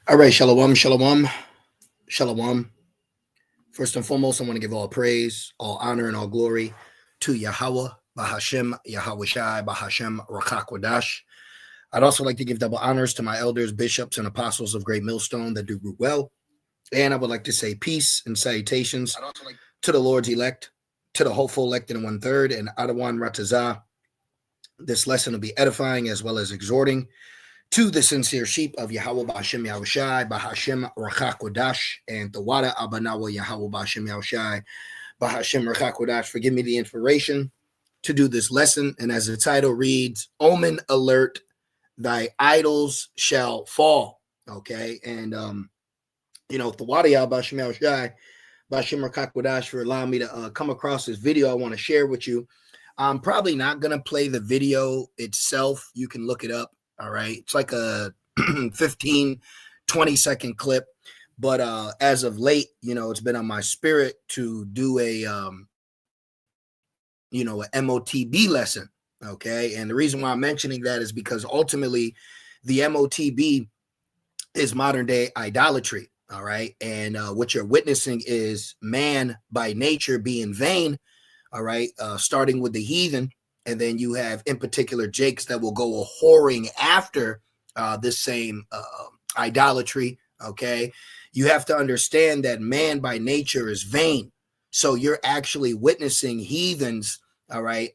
All right, shalom, shalom, shalom. First and foremost, I want to give all praise, all honor, and all glory to Yahweh, Bahashem, Yahweh Shai, Bahashem, Rakakwadash. I'd also like to give double honors to my elders, bishops, and apostles of Great Millstone that do root well. And I would like to say peace and salutations to the Lord's elect, to the hopeful elected in 1/3, and Adawan Ratazah. This lesson will be edifying as well as exhorting to the sincere sheep of Yahweh Ba'Shem Yahushai, Bahashem Rakakwadash, and the Wada Abanawa Yahweh Ba'Shem Yahushai, Bahashem Rakakwadash. Forgive me the inspiration to do this lesson. And as the title reads, Omen alert, thy idols shall fall. Okay. And, the Wada Yahweh Ba'Shem Yahushai, Bahashem Rakakwadash, for allowing me to come across this video I want to share with you. I'm probably not going to play the video itself. You can look it up. All right. It's like a 15, 20-second clip. But as of late, it's been on my spirit to do a MOTB lesson. Okay. And the reason why I'm mentioning that is because ultimately the MOTB is modern day idolatry. All right. And what you're witnessing is man by nature being vain. All right. Starting with the heathen. And then you have, in particular, Jakes that will go a whoring after this same idolatry, okay? You have to understand that man by nature is vain. So you're actually witnessing heathens, all right,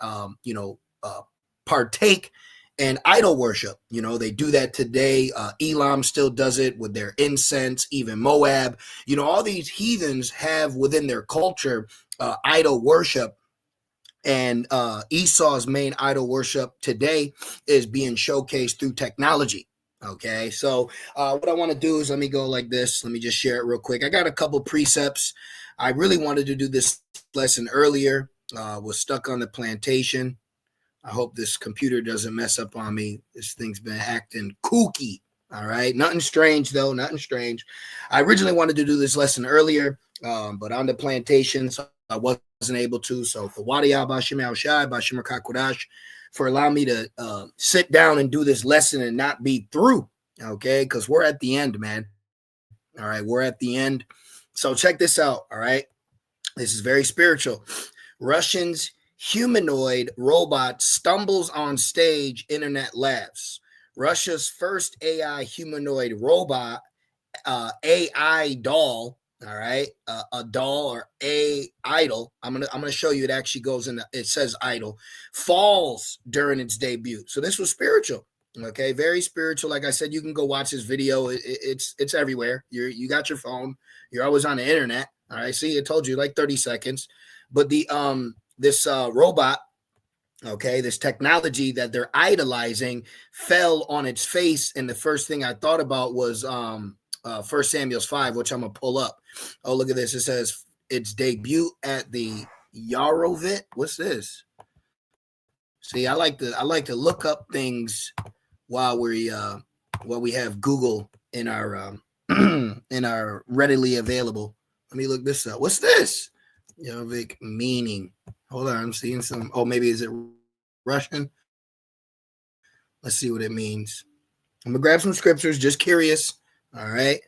partake in idol worship. They do that today. Elam still does it with their incense, even Moab. All these heathens have within their culture idol worship. And Esau's main idol worship today is being showcased through technology. Okay, so what I want to do is let me go like this. Let me just share it real quick. I got a couple precepts. I really wanted to do this lesson earlier. Was stuck on the plantation. I hope this computer doesn't mess up on me. This thing's been acting kooky. All right, nothing strange though. Nothing strange. I originally wanted to do this lesson earlier, but on the plantation, so I wasn't able to. So for Wadiyah Bashim Al-Shai, Bashim Kakwadash, for allowing me to sit down and do this lesson and not be through. Okay, because we're at the end, man. All right, we're at the end. So check this out. All right, this is very spiritual. Russians humanoid robot stumbles on stage, internet laughs. Russia's first AI humanoid robot, AI doll. All right, a doll or a idol. I'm gonna show you. It actually goes in. It says idol falls during its debut. So this was spiritual. Okay, very spiritual. Like I said, you can go watch this video. It's everywhere. You got your phone. You're always on the internet. All right. See, I told you like 30 seconds. But the this robot, okay, this technology that they're idolizing fell on its face, and the first thing I thought about was 1 Samuel 5, which I'm gonna pull up. Oh, look at this. It says its debut at the Yarovit. What's this? See, I like to look up things while we have Google in our in our readily available. Let me look this up. What's this? Yarovit meaning. Hold on, I'm seeing some. Oh, maybe is it Russian? Let's see what it means. I'm gonna grab some scriptures. Just curious. All right.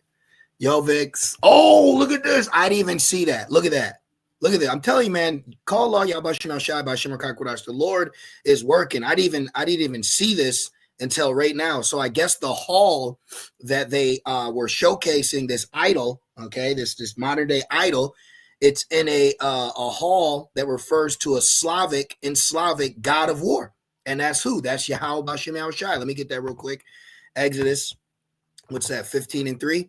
Yovix. Oh, look at this. I didn't even see that. Look at that. Look at that. I'm telling you, man, call Allah Yabashin Al-Shai by Shimmer Kakwadash. The Lord is working. I didn't even see this until right now. So I guess the hall that they were showcasing this idol, okay, this modern day idol, it's in a hall that refers to a Slavic god of war. And that's who? That's Yahweh Bashim Al-Shai. Let me get that real quick. Exodus. What's that? 15:3.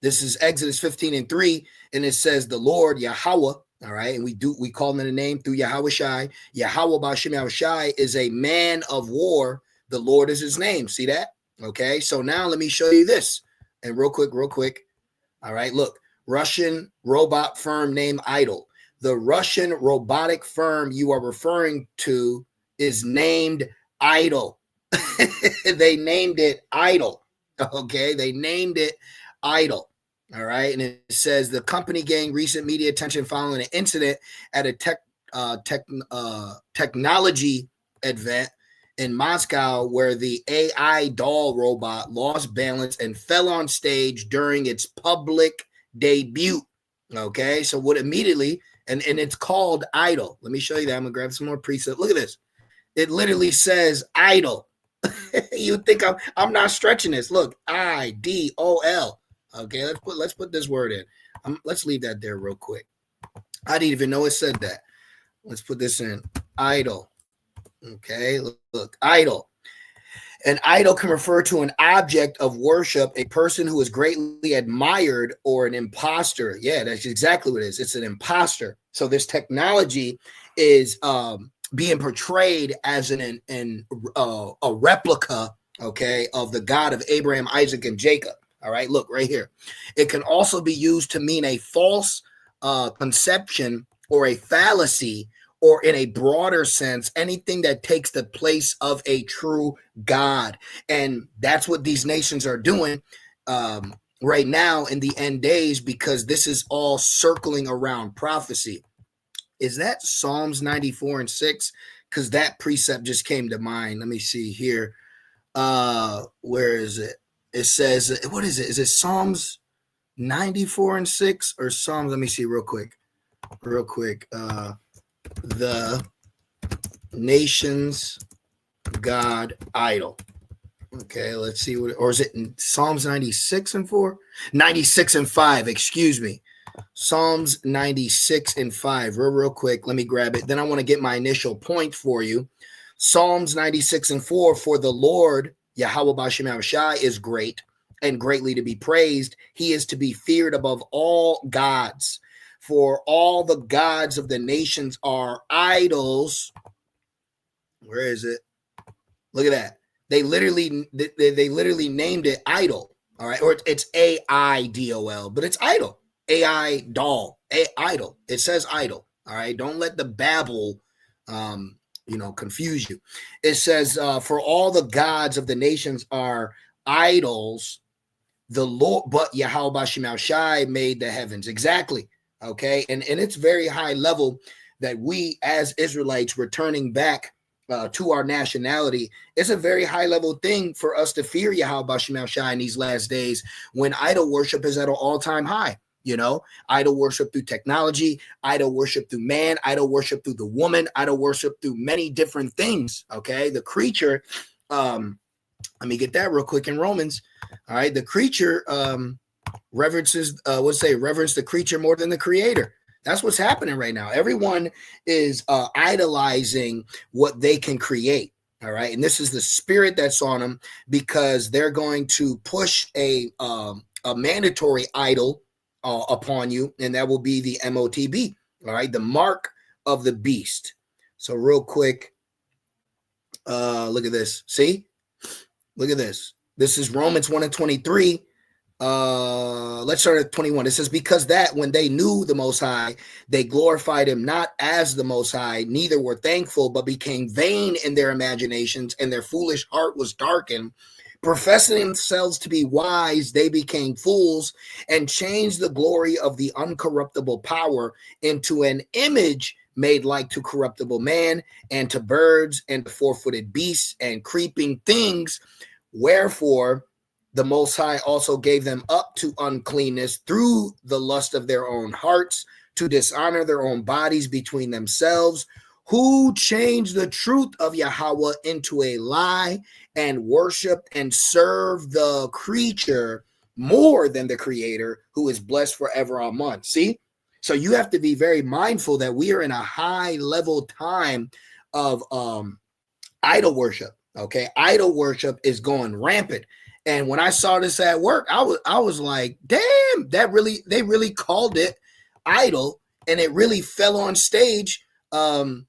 This is Exodus 15:3, and it says the Lord Yahweh. All right, and we call him in the name through Yahweh Shai. Yahweh Bashim Shai is a man of war. The Lord is his name. See that? Okay, so now let me show you this. And real quick. All right, look, Russian robot firm named Idol. The Russian robotic firm you are referring to is named Idol. They named it Idol. Okay, they named it Idol. All right, and it says the company gained recent media attention following an incident at a technology event in Moscow where the AI doll robot lost balance and fell on stage during its public debut. Okay, so what immediately, and it's called Idol. Let me show you that. I'm gonna grab some more presets. Look at this. It literally says Idol. You think I'm not stretching this? Look, IDOL. Okay, let's put this word in. Let's leave that there real quick. I didn't even know it said that. Let's put this in. Idol. Okay, look, idol. An idol can refer to an object of worship, a person who is greatly admired, or an imposter. Yeah, that's exactly what it is. It's an imposter. So this technology is being portrayed as a replica, okay, of the God of Abraham, Isaac, and Jacob. All right, look right here. It can also be used to mean a false conception or a fallacy, or in a broader sense, anything that takes the place of a true God. And that's what these nations are doing right now in the end days, because this is all circling around prophecy. Is that Psalms 94 and 6? Because that precept just came to mind. Let me see here. Where is it? It says, what is it? Is it Psalms 94 and 6 or Psalms? Let me see real quick. The nation's God idol. Okay, let's see what, or is it in Psalms 96 and 4? 96 and 5, excuse me. Psalms 96 and 5, real quick. Let me grab it. Then I want to get my initial point for you. Psalms 96 and 4, for the Lord, Yahweh Bashem Yahushai, is great and greatly to be praised. He is to be feared above all gods. For all the gods of the nations are idols. Where is it? Look at that. They literally named it idol. All right. Or it's AIDOL, but it's idol. AI doll. Idol. It says idol. All right. Don't let the babble confuse you. It says, for all the gods of the nations are idols. The Lord, but Yahweh Bashem Shai made the heavens. Exactly. Okay, and it's very high level that we as Israelites returning back to our nationality. It's a very high level thing for us to fear Yahweh Bashem Shai in these last days, when idol worship is at an all-time high. You know, idol worship through technology, idol worship through man, idol worship through the woman, idol worship through many different things. Okay, the creature. Let me get that real quick in Romans. All right, the creature reverence the creature more than the creator. That's what's happening right now. Everyone is idolizing what they can create. All right, and this is the spirit that's on them, because they're going to push a mandatory idol upon you, and that will be the MOTB. All right, the mark of the beast. So real quick, look at this. See, look at this. This is Romans 1 and 23. Let's start at 21. It says, because that when they knew the Most High, they glorified him not as the Most High, neither were thankful, but became vain in their imaginations, and their foolish heart was darkened. Professing themselves to be wise, they became fools, and changed the glory of the uncorruptible power into an image made like to corruptible man, and to birds, and to four-footed beasts, and creeping things. Wherefore the Most High also gave them up to uncleanness through the lust of their own hearts, to dishonor their own bodies between themselves, who changed the truth of Yahweh into a lie, and worship and serve the creature more than the creator, who is blessed forever. Amen. See? So you have to be very mindful that we are in a high level time of idol worship. Okay, idol worship is going rampant. And when I saw this at work, I was like, damn, they really called it idol, and it really fell on stage in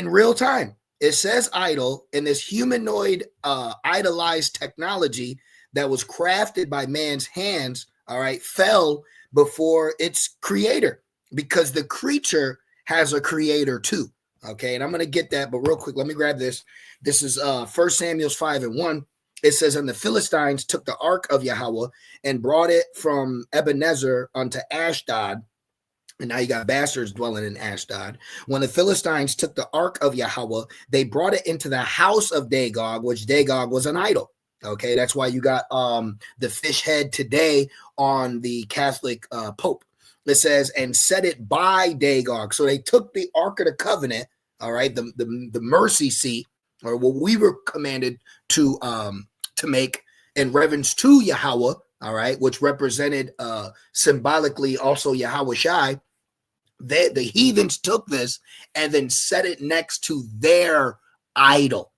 real time. It says idol, and this humanoid idolized technology that was crafted by man's hands, all right, fell before its creator, because the creature has a creator too. Okay, and I'm going to get that, but real quick, let me grab this. This is 1 Samuel 5 and 1. It says, and the Philistines took the ark of Yahweh and brought it from Ebenezer unto Ashdod. And now you got bastards dwelling in Ashdod. When the Philistines took the ark of Yahweh, they brought it into the house of Dagog, which Dagog was an idol. Okay, that's why you got the fish head today on the Catholic Pope. It says, and set it by Dagog. So they took the Ark of the Covenant, all right, the mercy seat, or what we were commanded to make in reverence to Yahweh, all right, which represented symbolically also Yahweh Shai. The heathens took this and then set it next to their idol.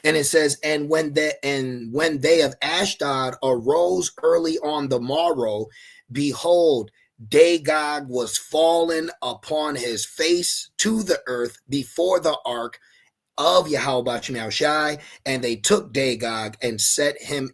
And it says, and when they of Ashdod arose early on the morrow, behold, Dagog was fallen upon his face to the earth before the ark of Yahweh Shai, and they took Dagog and set him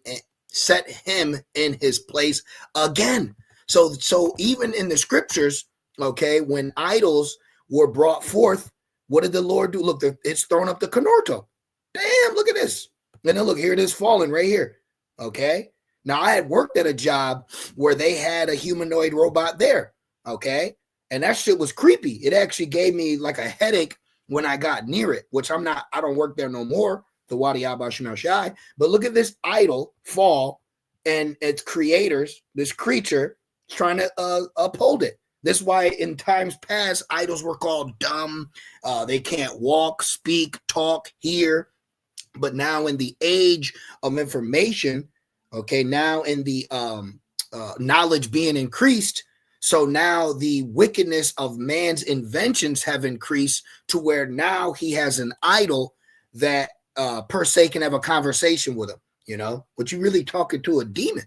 in his place again. So even in the scriptures, okay, when idols were brought forth, what did the Lord do? Look, it's thrown up the Canorto. Damn, look at this. And then look, here it is falling right here. Okay. Now I had worked at a job where they had a humanoid robot there. Okay. And that shit was creepy. It actually gave me like a headache when I got near it, which I don't work there no more, the Wadi Abba Shemal Shai. But look at this idol fall and its creators, this creature, trying to uphold it. This is why in times past, idols were called dumb. They can't walk, speak, talk, hear. But now in the age of information, okay, now in the knowledge being increased, so now the wickedness of man's inventions have increased to where now he has an idol that per se can have a conversation with him, you know, but you really talking to a demon,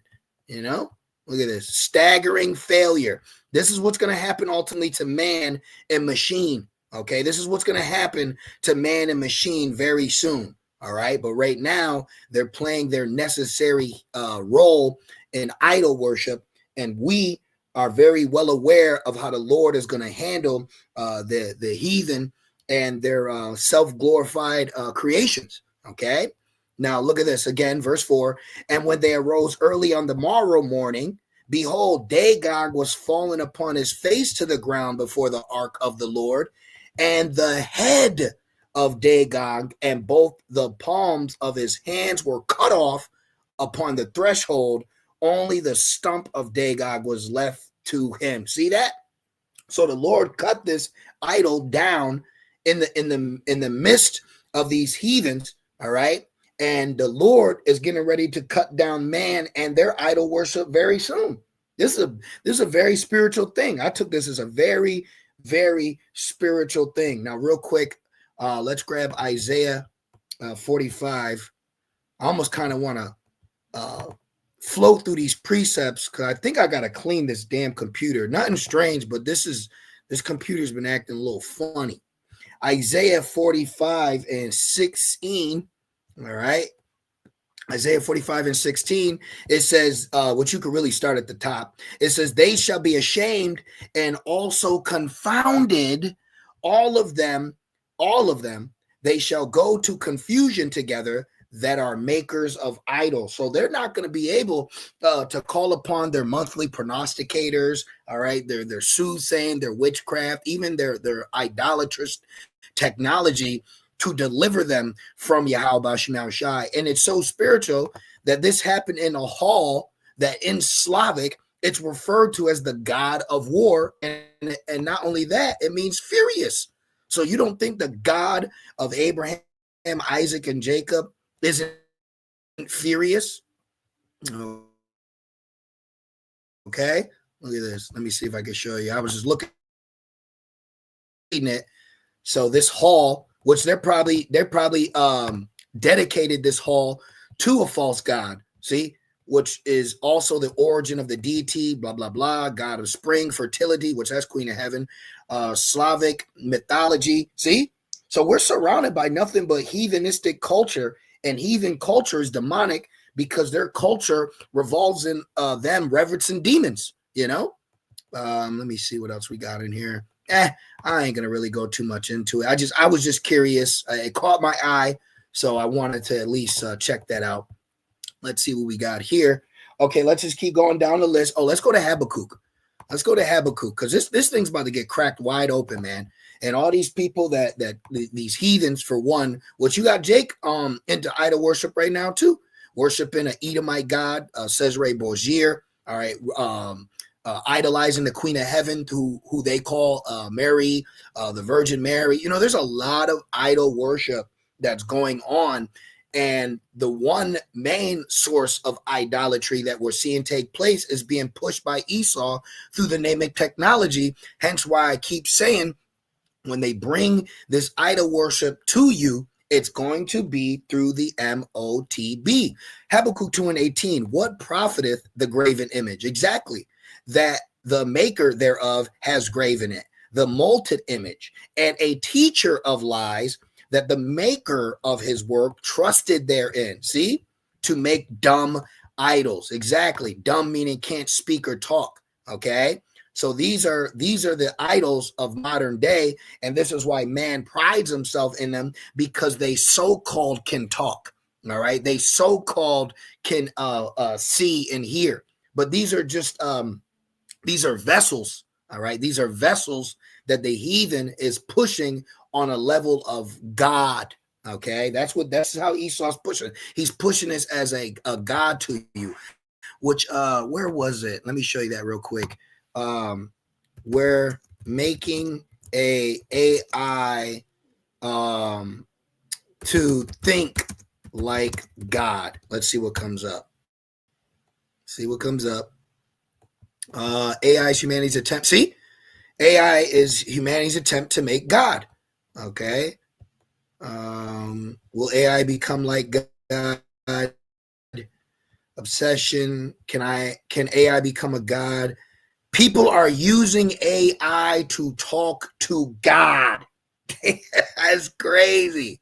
you know. Look at this staggering failure. This is what's going to happen ultimately to man and machine. Okay, this is what's going to happen to man and machine very soon. All right, but right now they're playing their necessary role in idol worship, and we are very well aware of how the Lord is going to handle the heathen and their self-glorified creations. Okay. Now look at this again, verse 4. And when they arose early on the morrow morning, behold, Dagog was fallen upon his face to the ground before the ark of the Lord, and the head of Dagog and both the palms of his hands were cut off upon the threshold. Only the stump of Dagog was left to him. See that? So the Lord cut this idol down in the midst of these heathens. All right. And the Lord is getting ready to cut down man and their idol worship very soon. This is a very spiritual thing. I took this as a very, very spiritual thing. Now, real quick, let's grab Isaiah 45. I almost kind of want to flow through these precepts because I think I got to clean this damn computer. Nothing strange, but this computer's been acting a little funny. Isaiah 45 and 16. All right. Isaiah 45 and 16, it says, what you could really start at the top. It says, they shall be ashamed and also confounded, all of them, they shall go to confusion together that are makers of idols. So they're not going to be able to call upon their monthly prognosticators, all right, their soothsaying, their witchcraft, even their idolatrous technology to deliver them from Yahweh Shemal Shai. And it's so spiritual that this happened in a hall that in Slavic, it's referred to as the god of war. And not only that, it means furious. So you don't think the God of Abraham, Isaac, and Jacob isn't furious? Okay, look at this. Let me see if I can show you. I was just looking at it. So this hall, which they're probably dedicated this hall to a false god. See, which is also the origin of the deity, blah, blah, blah, god of spring, fertility, which that's Queen of Heaven, Slavic mythology. See, so we're surrounded by nothing but heathenistic culture, and heathen culture is demonic because their culture revolves in them reverencing demons, you know? Let me see what else we got in here. I ain't gonna really go too much into it. I was just curious. It caught my eye, so I wanted to at least check that out. Let's see what we got here. Okay, let's just keep going down the list. Oh, let's go to Habakkuk. Let's go to Habakkuk, because this thing's about to get cracked wide open, man. And all these people that these heathens, for one, what you got, Jake, into idol worship right now too, worshiping an Edomite god, Cesare Borgia. All right, idolizing the Queen of Heaven, who they call Mary, the Virgin Mary. You know, there's a lot of idol worship that's going on. And the one main source of idolatry that we're seeing take place is being pushed by Esau through the name of technology. Hence why I keep saying, when they bring this idol worship to you, it's going to be through the MOTB. Habakkuk 2:18, what profiteth the graven image? Exactly. That the maker thereof has graven it, the molten image, and a teacher of lies, that the maker of his work trusted therein. See? To make dumb idols. Exactly. Dumb meaning can't speak or talk. Okay? So these are the idols of modern day, and this is why man prides himself in them, because they so-called can talk. All right? They so-called can see and hear. But these are just these are vessels. All right? These are vessels that the heathen is pushing on a level of God. Okay, that's how Esau's pushing. He's pushing this as a God to you. Which where was it? Let me show you that real quick. We're making a AI to think like God. Let's see what comes up. See what comes up. AI is humanity's attempt. See, AI is humanity's attempt to make God. Okay. Will AI become like God? Obsession. Can AI become a God? People are using AI to talk to God. That's crazy.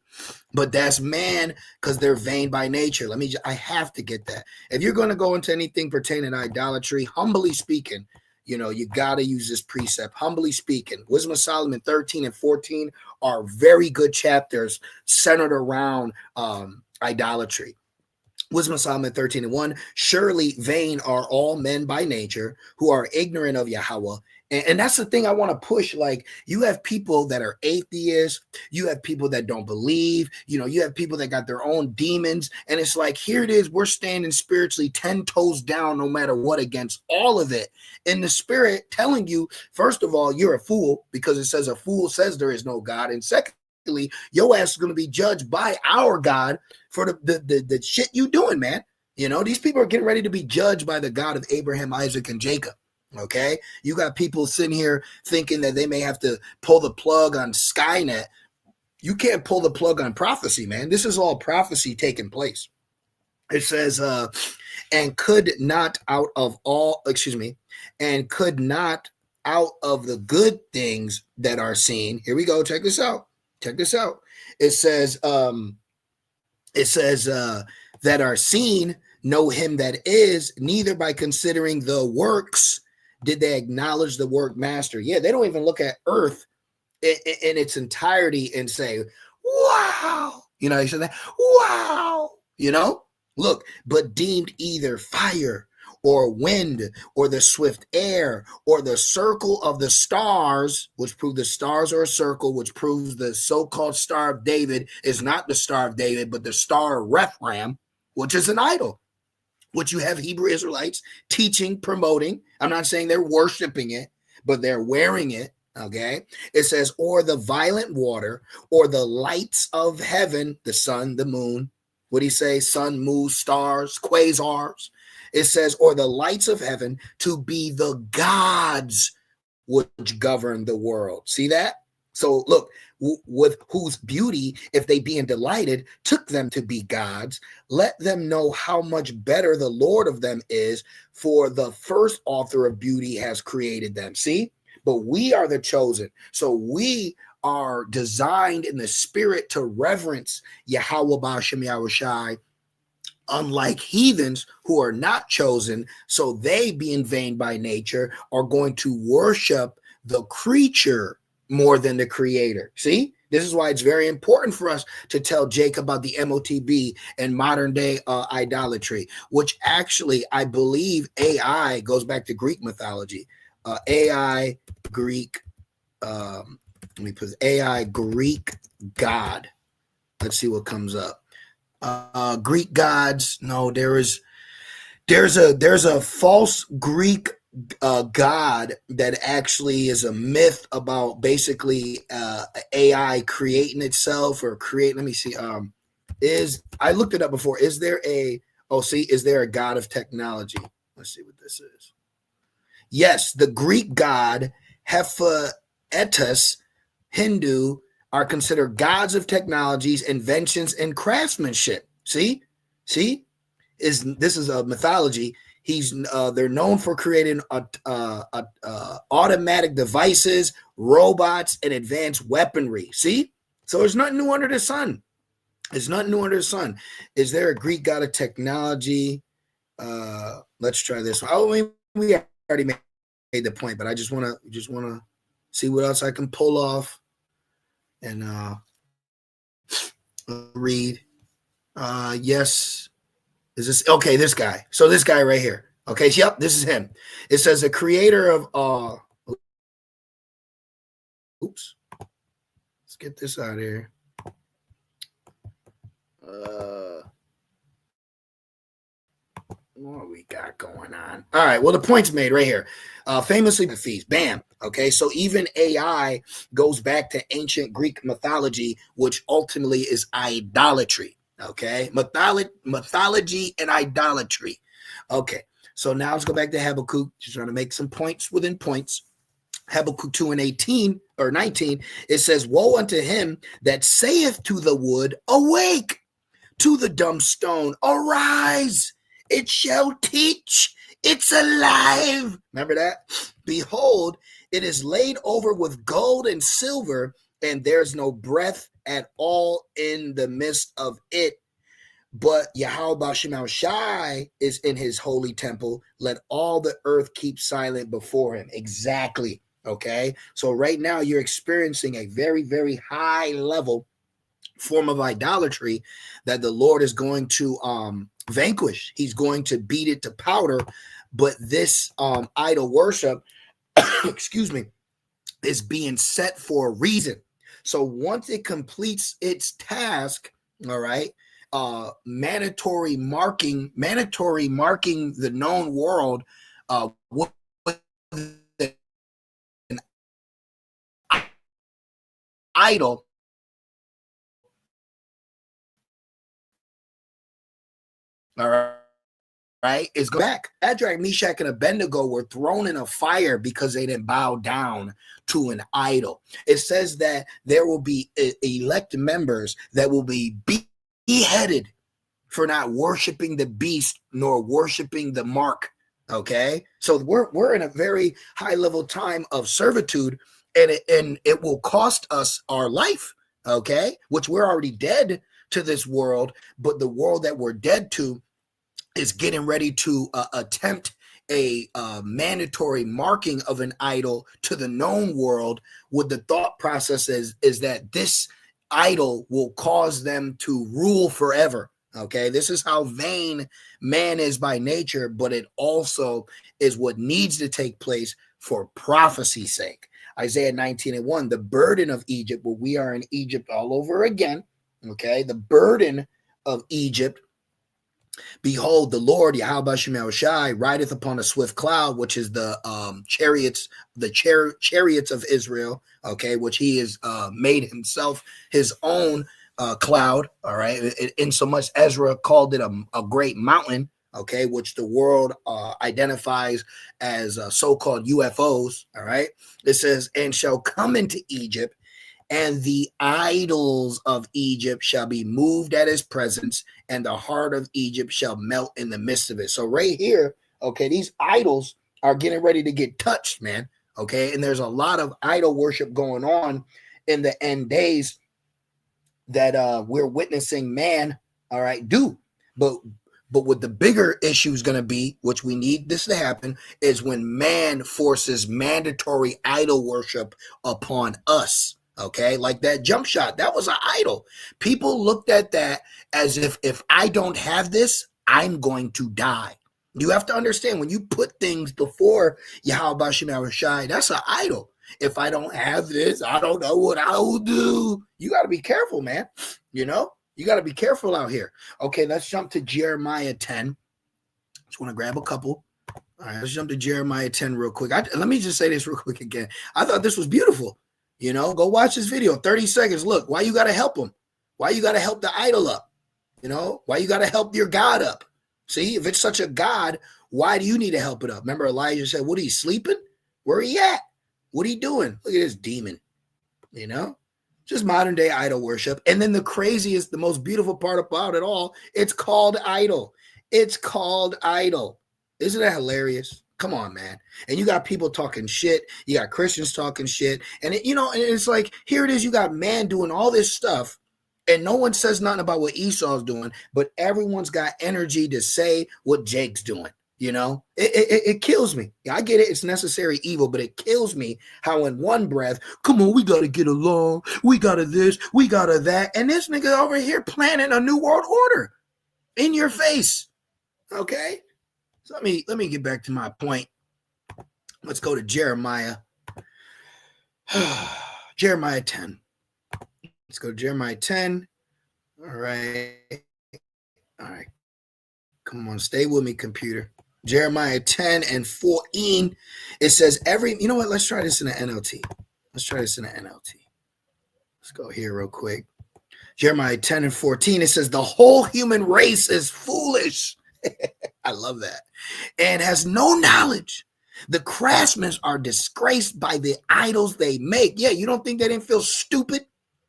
But that's man, because they're vain by nature. I have to get that. If you're going to go into anything pertaining to idolatry, humbly speaking, you know, you got to use this precept. Humbly speaking, Wisdom of Solomon 13 and 14 are very good chapters centered around idolatry. Wisdom of Solomon 13 and 1, surely vain are all men by nature who are ignorant of Yahweh. And that's the thing I want to push. Like, you have people that are atheists, you have people that don't believe, you know, you have people that got their own demons. And it's like, here it is, we're standing spiritually 10 toes down no matter what against all of it. In the spirit telling you, first of all, you're a fool, because it says a fool says there is no God. And secondly, your ass is going to be judged by our God for the shit you doing, man. You know, these people are getting ready to be judged by the God of Abraham, Isaac, and Jacob. Okay, you got people sitting here thinking that they may have to pull the plug on Skynet. You can't pull the plug on prophecy, man. This is all prophecy taking place. It says, and could not out of the good things that are seen. Here we go. Check this out. It says, that are seen know him that is, neither by considering the works did they acknowledge the work master. Yeah, they don't even look at earth in its entirety and say, wow. You know, you said that, wow. You know, look, but deemed either fire or wind or the swift air or the circle of the stars, which prove the stars are a circle, which proves the so-called Star of David is not the Star of David, but the Star of Rephaim, which is an idol, which you have Hebrew Israelites teaching, promoting. I'm not saying they're worshiping it, but they're wearing it. Okay. It says, or the violent water, or the lights of heaven, the sun, the moon. What do you say? Sun, moon, stars, quasars. It says, or the lights of heaven, to be the gods which govern the world. See that? So look, with whose beauty, if they being delighted, took them to be gods, let them know how much better the Lord of them is, for the first author of beauty has created them. See? But we are the chosen. So we are designed in the spirit to reverence Yahweh Ba'ashem Yahushai, unlike heathens who are not chosen. So they, being vain by nature, are going to worship the creature more than the creator. See, this is why it's very important for us to tell Jake about the MOTB and modern day idolatry, which actually I believe AI goes back to Greek mythology. AI Greek. Let me put AI Greek God. Let's see what comes up. Greek gods. No, there's a false Greek god that actually is a myth about basically AI creating itself or create. Let me see. Is I looked it up before. Is there a is there a god of technology? Let's see what this is. Yes, the Greek god Hephaestus, Hindu, are considered gods of technologies, inventions, and craftsmanship. See, this is a mythology. They're known for creating automatic devices, robots, and advanced weaponry. See, so there's nothing new under the sun. There's nothing new under the sun. Is there a Greek god of technology? Let's try this one. Oh, we already made the point, but I just want to see what else I can pull off and read. Yes. Is this okay? This guy. So this guy right here. Okay. Yep. This is him. It says the creator of oops. Let's get this out of here. What we got going on? All right. Well, the point's made right here. Famously, the feast. Bam. Okay. So even AI goes back to ancient Greek mythology, which ultimately is idolatry. Okay. Mythology and idolatry. Okay. So now let's go back to Habakkuk. Just trying to make some points within points. Habakkuk 2 and 18 or 19. It says, woe unto him that saith to the wood, awake, to the dumb stone, arise. It shall teach. It's alive. Remember that? Behold, it is laid over with gold and silver, and there's no breath at all in the midst of it. But Yahweh Shemel Shai is in his holy temple. Let all the earth keep silent before him. Exactly. Okay. So right now you're experiencing a very, very high level form of idolatry that the Lord is going to vanquish. He's going to beat it to powder. But this idol worship, excuse me, is being set for a reason. So once it completes its task, all right, mandatory marking the known world with an idol. All right, is go back. Shadrach, Meshach, and Abednego were thrown in a fire because they didn't bow down to an idol. It says that there will be elect members that will be beheaded for not worshiping the beast nor worshiping the mark. Okay, so we're in a very high level time of servitude, and it will cost us our life. Okay, which we're already dead to this world, but the world that we're dead to is getting ready to attempt a mandatory marking of an idol to the known world, with the thought process is that this idol will cause them to rule forever. Okay, this is how vain man is by nature, but it also is what needs to take place for prophecy's sake. Isaiah 19 and 1, the burden of Egypt, well, we are in Egypt all over again. Okay, the burden of Egypt. Behold, the Lord, Yahweh Shemel Shai, rideth upon a swift cloud, which is the chariots of Israel, okay, which he has made himself his own cloud, all right, in so much Ezra called it a great mountain, okay, which the world identifies as so-called UFOs, all right. It says, and shall come into Egypt, and the idols of Egypt shall be moved at his presence, and the heart of Egypt shall melt in the midst of it. So right here, okay, these idols are getting ready to get touched, man. Okay, and there's a lot of idol worship going on in the end days that we're witnessing man, all right, do. But what the bigger issue is going to be, which we need this to happen, is when man forces mandatory idol worship upon us. Okay, like that jump shot, that was an idol. People looked at that as if I don't have this, I'm going to die. You have to understand, when you put things before Yahweh Shem Shai, that's an idol. If I don't have this, I don't know what I will do. You got to be careful, man. You know, you got to be careful out here. Okay, let's jump to Jeremiah 10. Just want to grab a couple. All right, let's jump to Jeremiah 10 real quick. Let me just say this real quick again. I thought this was beautiful. You know, go watch this video, 30 seconds. Look, why you got to help them? Why you got to help the idol up? You know, why you got to help your God up? See, if it's such a God, why do you need to help it up? Remember, Elijah said, what, are you sleeping? Where are he at? What are you doing? Look at this demon, you know, just modern day idol worship. And then the craziest, the most beautiful part about it all, it's called idol. It's called idol. Isn't that hilarious? Come on, man. And you got people talking shit. You got Christians talking shit. And, you know, and it's like, here it is. You got man doing all this stuff. And no one says nothing about what Esau's doing, but everyone's got energy to say what Jake's doing. You know, it kills me. I get it. It's necessary evil, but it kills me how in one breath, come on, we got to get along. We got to this, we got to that. And this nigga over here planning a new world order in your face. Okay. So let me get back to my point. Let's go to Jeremiah. Jeremiah 10. Let's go to Jeremiah 10. All right. All right. Come on, stay with me, computer. Jeremiah 10 and 14. It says you know what? Let's try this in the NLT. Let's go here real quick. Jeremiah 10 and 14. It says the whole human race is foolish. I love that. And has no knowledge. The craftsmen are disgraced by the idols they make. Yeah, you don't think they didn't feel stupid?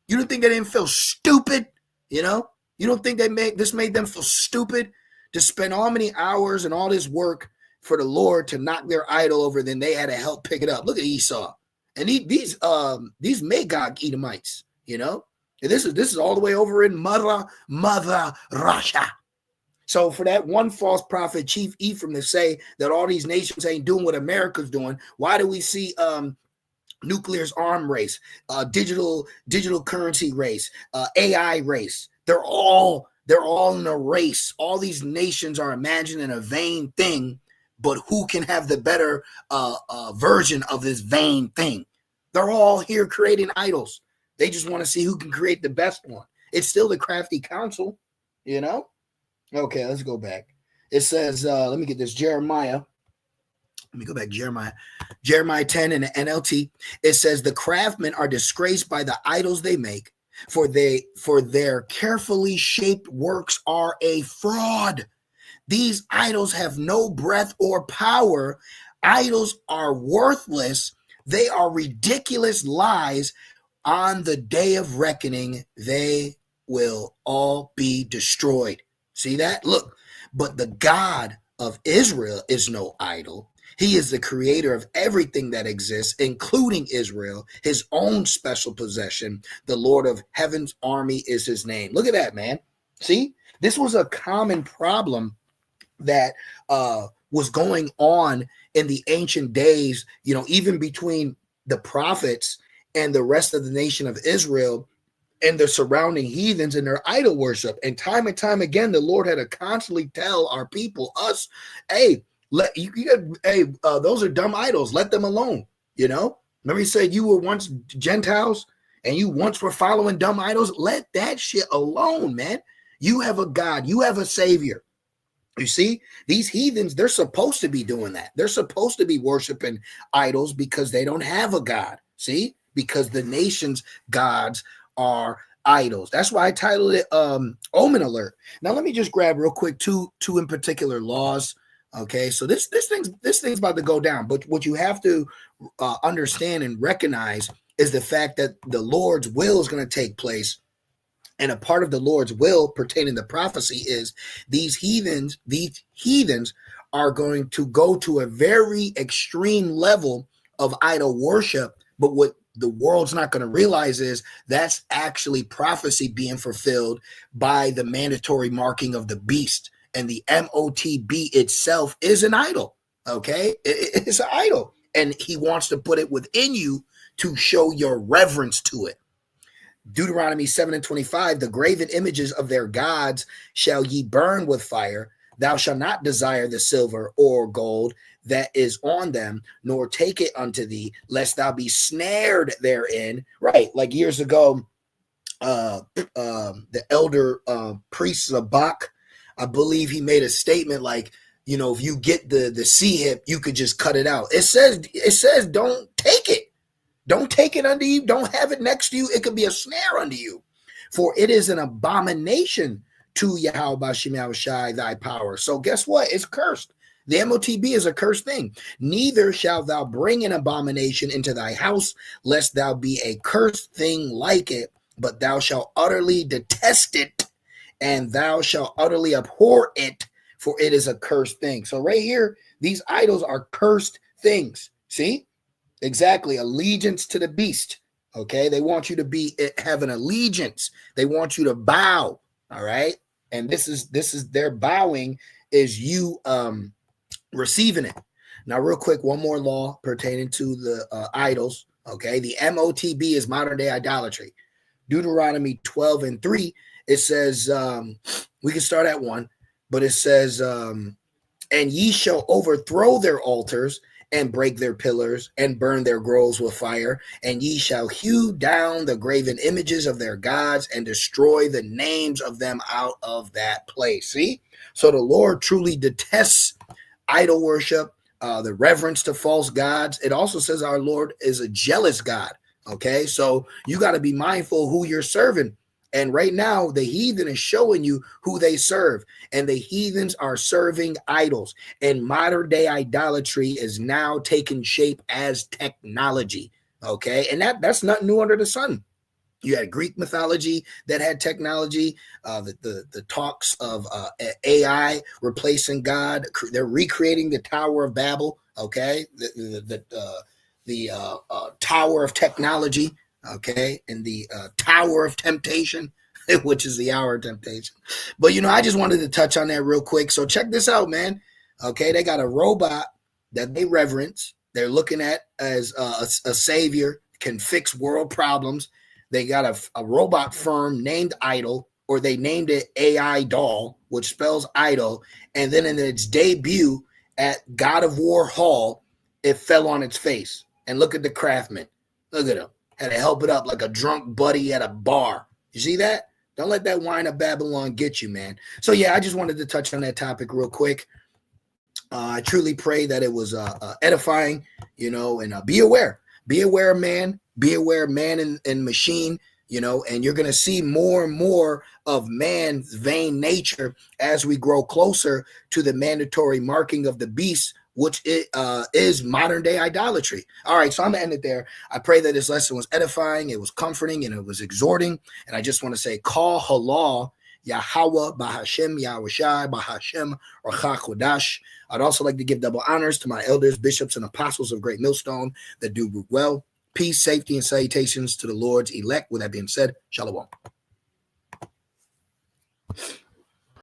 You don't think they didn't feel stupid? You know? You don't think this made them feel stupid to spend all many hours and all this work for the Lord to knock their idol over? Then they had to help pick it up. Look at Esau and these Magog Edomites. You know, and this is all the way over in Mother Russia. So for that one false prophet, Chief Ephraim, to say that all these nations ain't doing what America's doing, why do we see nuclear's arm race, digital currency race, AI race? They're all in a race. All these nations are imagining a vain thing, but who can have the better version of this vain thing? They're all here creating idols. They just want to see who can create the best one. It's still the crafty council, you know? Okay, let's go back. It says, let me get this, Jeremiah. Let me go back, Jeremiah 10 in the NLT. It says, the craftsmen are disgraced by the idols they make, for their carefully shaped works are a fraud. These idols have no breath or power. Idols are worthless. They are ridiculous lies. On the day of reckoning, they will all be destroyed. See that? Look, but the God of Israel is no idol. He is the creator of everything that exists, including Israel, his own special possession. The Lord of heaven's army is his name. Look at that, man. See, this was a common problem that was going on in the ancient days, you know, even between the prophets and the rest of the nation of Israel and the surrounding heathens and their idol worship. And time again, the Lord had to constantly tell our people, us, hey, those are dumb idols. Let them alone. You know, remember he said you were once Gentiles and you once were following dumb idols. Let that shit alone, man. You have a God. You have a savior. You see, these heathens, they're supposed to be doing that. They're supposed to be worshiping idols because they don't have a God. See, because the nation's gods are idols. That's why I titled it Omen Alert. Now let me just grab real quick two in particular laws. Okay, so this thing's about to go down, but what you have to understand and recognize is the fact that the Lord's will is going to take place, and a part of the Lord's will pertaining to prophecy is these heathens are going to go to a very extreme level of idol worship. But what the world's not going to realize is that's actually prophecy being fulfilled by the mandatory marking of the beast. And the MOTB itself is an idol, okay? It's an idol. And he wants to put it within you to show your reverence to it. Deuteronomy 7 and 25, the graven images of their gods shall ye burn with fire. Thou shalt not desire the silver or gold that is on them, nor take it unto thee, lest thou be snared therein. Right, like years ago, the elder priest of Bach, I believe he made a statement like, if you get the C hip, you could just cut it out. It says don't take it. Don't take it unto you. Don't have it next to you. It could be a snare unto you. For it is an abomination to Yahweh Bashim Yahushai, thy power. So guess what? It's cursed. The MOTB is a cursed thing. Neither shalt thou bring an abomination into thy house, lest thou be a cursed thing like it, but thou shalt utterly detest it, and thou shalt utterly abhor it, for it is a cursed thing. So right here, these idols are cursed things. See? Exactly. Allegiance to the beast. Okay. They want you to have an allegiance. They want you to bow. All right. And this is their bowing is you receiving it. Now, real quick, one more law pertaining to the idols. Okay. The MOTB is modern day idolatry. Deuteronomy 12:3. It says, we can start at 1, but it says, and ye shall overthrow their altars and break their pillars and burn their groves with fire, and ye shall hew down the graven images of their gods and destroy the names of them out of that place. See? So the Lord truly detests idol worship, the reverence to false gods. It also says our Lord is a jealous God. Okay, so you got to be mindful who you're serving. And right now, the heathen is showing you who they serve. And the heathens are serving idols. And modern day idolatry is now taking shape as technology. Okay, and that's nothing new under the sun. You had Greek mythology that had technology, the talks of AI replacing God. They're recreating the Tower of Babel. Okay, the Tower of Technology, okay, and the Tower of Temptation, which is the hour of temptation. But, I just wanted to touch on that real quick. So check this out, man. Okay, they got a robot that they reverence. They're looking at as a savior, can fix world problems. They got a robot firm named Idol, or they named it AI Doll, which spells idol. And then in its debut at God of War Hall, it fell on its face. And look at the craftsman. Look at him. Had to help it up like a drunk buddy at a bar. You see that? Don't let that wine of Babylon get you, man. So, yeah, I just wanted to touch on that topic real quick. I truly pray that it was edifying, and be aware. Be aware, man. Be aware, man and machine, and you're going to see more and more of man's vain nature as we grow closer to the mandatory marking of the beast, which is modern day idolatry. All right, so I'm going to end it there. I pray that this lesson was edifying, it was comforting, and it was exhorting. And I just want to say, call halal, Yahweh, Bahashem, Yahushai, Bahashem, Rachah Kodash. I'd also like to give double honors to my elders, bishops, and apostles of Great Millstone that do work well. Peace, safety, and salutations to the Lord's elect. With that being said, shalom.